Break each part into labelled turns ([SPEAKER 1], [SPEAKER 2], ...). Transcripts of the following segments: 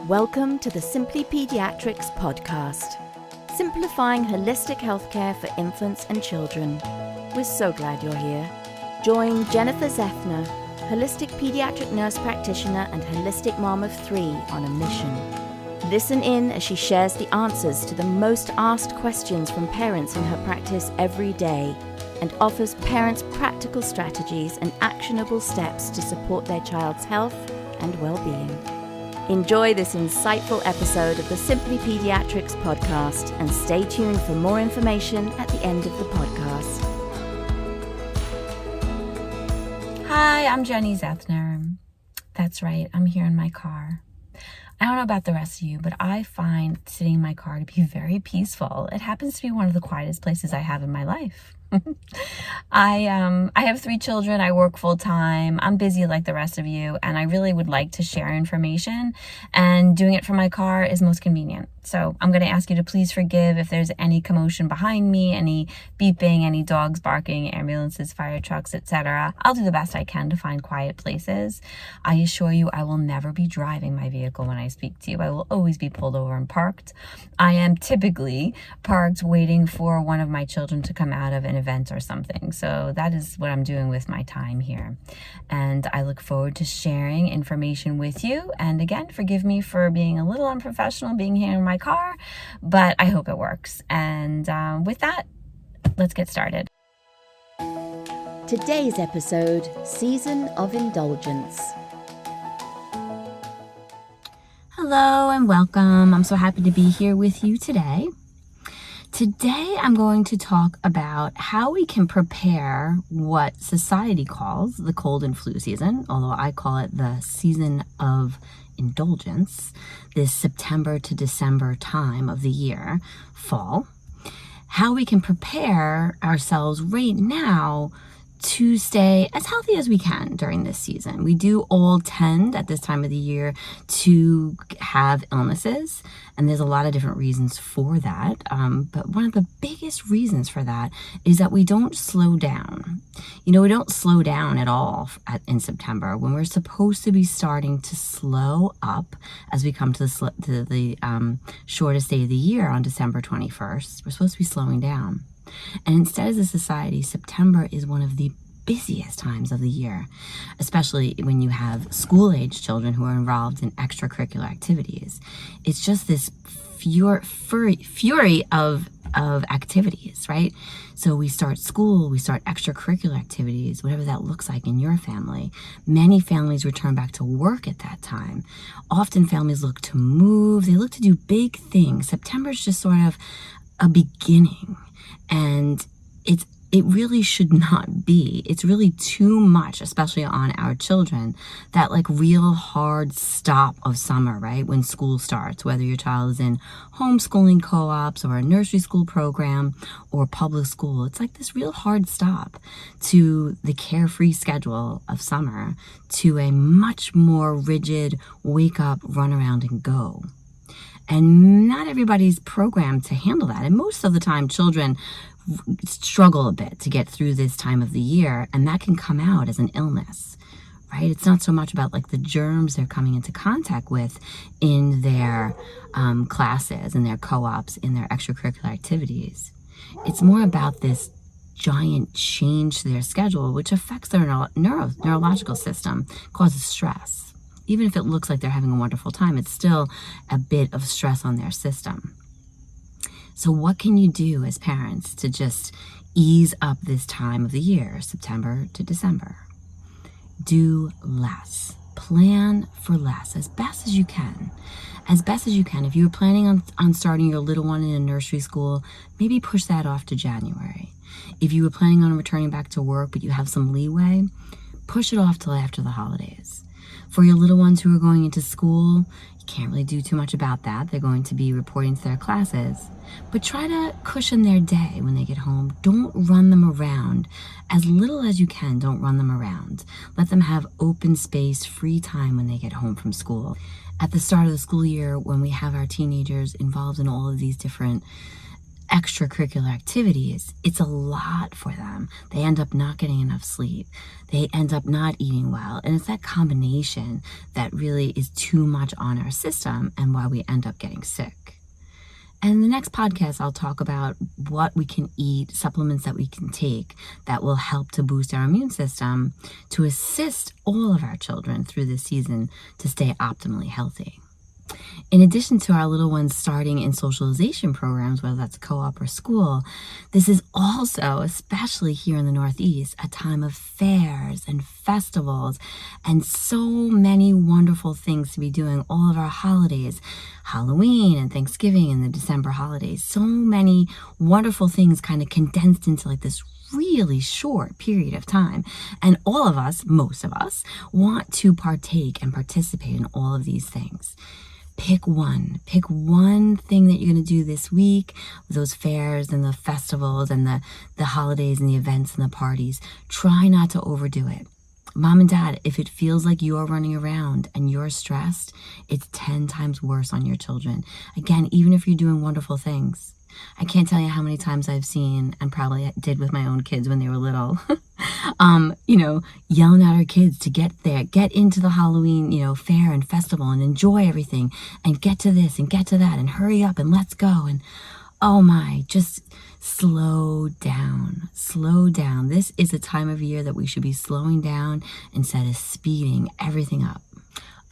[SPEAKER 1] Welcome to the Simply Pediatrics Podcast, simplifying holistic healthcare for infants and children. We're so glad you're here. Join Jennifer Zethner, holistic pediatric nurse practitioner and holistic mom of 3 on a mission. Listen in as she shares the answers to the most asked questions from parents in her practice every day and offers parents practical strategies and actionable steps to support their child's health and well-being. Enjoy this insightful episode of the Simply Pediatrics Podcast and stay tuned for more information at the end of the podcast.
[SPEAKER 2] Hi, I'm Jennie Zethner. That's right, I'm here in my car. I don't know about the rest of you, but I find sitting in my car to be very peaceful. It happens to be one of the quietest places I have in my life. I have 3 children. I work full time. I'm busy like the rest of you, and I really would like to share information, and doing it from my car is most convenient. So I'm going to ask you to please forgive if there's any commotion behind me, any beeping, any dogs barking, ambulances, fire trucks, etc. I'll do the best I can to find quiet places. I assure you I will never be driving my vehicle when I speak to you. I will always be pulled over and parked. I am typically parked waiting for one of my children to come out of an event or something. So that is what I'm doing with my time here. And I look forward to sharing information with you. And again, forgive me for being a little unprofessional being here in my car, but I hope it works. And with that, let's get started.
[SPEAKER 1] Today's episode, Season of Indulgence.
[SPEAKER 2] Hello and welcome. I'm so happy to be here with you today. Today, I'm going to talk about how we can prepare what society calls the cold and flu season, although I call it the season of indulgence, this September to December time of the year, fall. How we can prepare ourselves right now to stay as healthy as we can during this season. We do all tend at this time of the year to have illnesses, and there's a lot of different reasons for that. But one of the biggest reasons for that is that we don't slow down. We don't slow down at all in September when we're supposed to be starting to slow up as we come to the shortest day of the year on December 21st. We're supposed to be slowing down. And instead, as a society, September is one of the busiest times of the year, especially when you have school-age children who are involved in extracurricular activities. It's just this fury of activities, right? So we start school, we start extracurricular activities, whatever that looks like in your family. Many families return back to work at that time. Often families look to move, they look to do big things. September is just sort of a beginning. And it really should not be. It's really too much, especially on our children, that like real hard stop of summer, right? When school starts, whether your child is in homeschooling co-ops or a nursery school program or public school, it's like this real hard stop to the carefree schedule of summer to a much more rigid wake up, run around and go. And not everybody's programmed to handle that. And most of the time, children struggle a bit to get through this time of the year, and that can come out as an illness, right? It's not so much about like the germs they're coming into contact with in their classes, in their co-ops, in their extracurricular activities. It's more about this giant change to their schedule, which affects their neurological system, causes stress. Even if it looks like they're having a wonderful time, it's still a bit of stress on their system. So what can you do as parents to just ease up this time of the year, September to December? Do less. Plan for less as best as you can. As best as you can. If you were planning on starting your little one in a nursery school, maybe push that off to January. If you were planning on returning back to work but you have some leeway, push it off till after the holidays. For your little ones who are going into school, you can't really do too much about that. They're going to be reporting to their classes. But try to cushion their day when they get home. Don't run them around. As little as you can, don't run them around. Let them have open space, free time when they get home from school. At the start of the school year, when we have our teenagers involved in all of these different extracurricular activities, it's a lot for them. They end up not getting enough sleep. They end up not eating well. And it's that combination that really is too much on our system and why we end up getting sick. And the next podcast, I'll talk about what we can eat, supplements that we can take that will help to boost our immune system to assist all of our children through this season to stay optimally healthy. In addition to our little ones starting in socialization programs, whether that's co-op or school, this is also, especially here in the Northeast, a time of fairs and festivals and so many wonderful things to be doing. All of our holidays, Halloween and Thanksgiving and the December holidays, so many wonderful things kind of condensed into like this really short period of time. And all of us, most of us, want to partake and participate in all of these things. Pick one thing that you're going to do this week, those fairs and the festivals and the holidays and the events and the parties. Try not to overdo it. Mom and dad, if it feels like you're running around and you're stressed, it's 10 times worse on your children. Again, even if you're doing wonderful things. I can't tell you how many times I've seen, and probably did with my own kids when they were little, yelling at our kids to get there, get into the Halloween, fair and festival and enjoy everything and get to this and get to that and hurry up and let's go. And oh my, just slow down. This is a time of year that we should be slowing down instead of speeding everything up.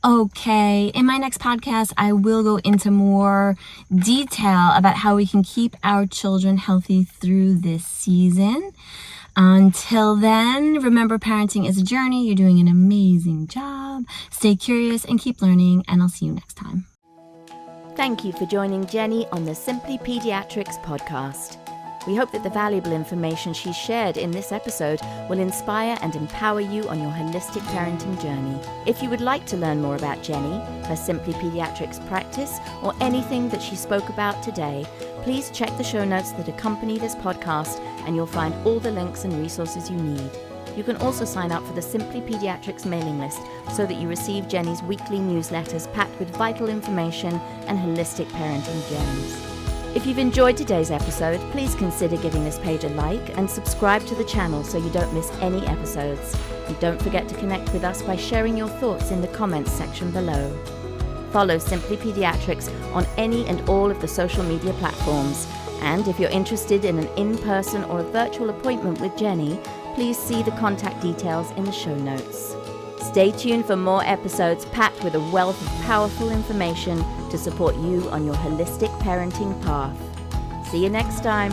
[SPEAKER 2] Okay, in my next podcast, I will go into more detail about how we can keep our children healthy through this season. Until then, remember, parenting is a journey. You're doing an amazing job. Stay curious and keep learning, and I'll see you next time.
[SPEAKER 1] Thank you for joining Jennie on the Simply Pediatrics Podcast. We hope that the valuable information she shared in this episode will inspire and empower you on your holistic parenting journey. If you would like to learn more about Jennie, her Simply Pediatrics practice, or anything that she spoke about today, please check the show notes that accompany this podcast and you'll find all the links and resources you need. You can also sign up for the Simply Pediatrics mailing list so that you receive Jennie's weekly newsletters packed with vital information and holistic parenting gems. If you've enjoyed today's episode, please consider giving this page a like and subscribe to the channel so you don't miss any episodes. And don't forget to connect with us by sharing your thoughts in the comments section below. Follow Simply Pediatrics on any and all of the social media platforms. And if you're interested in an in-person or a virtual appointment with Jennie, please see the contact details in the show notes. Stay tuned for more episodes packed with a wealth of powerful information to support you on your holistic parenting path. See you next time.